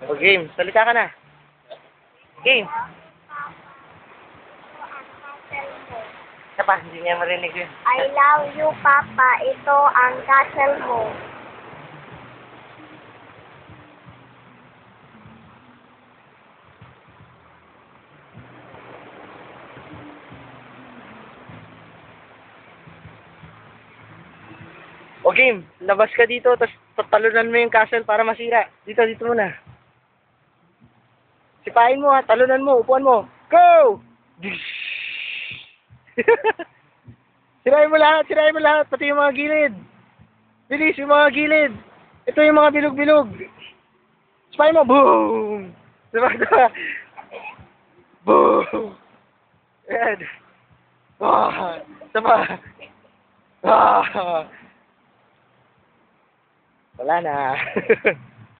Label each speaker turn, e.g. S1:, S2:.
S1: O game, salita ka na. Game. Isa pa, hindi niya marinig yun.
S2: I love you, Papa. Ito ang castle mo.
S1: O game, labas ka dito, tapos talunan mo yung castle para masira. Dito muna. Sipain mo ha, talunan mo, upuan mo. Go! Sirain mo lahat, pati yung mga gilid. Bilis, yung mga gilid. Ito yung mga bilog-bilog. Sipain mo, boom! Diba? Boom! Yan. Ah, diba? Ah. Wala na.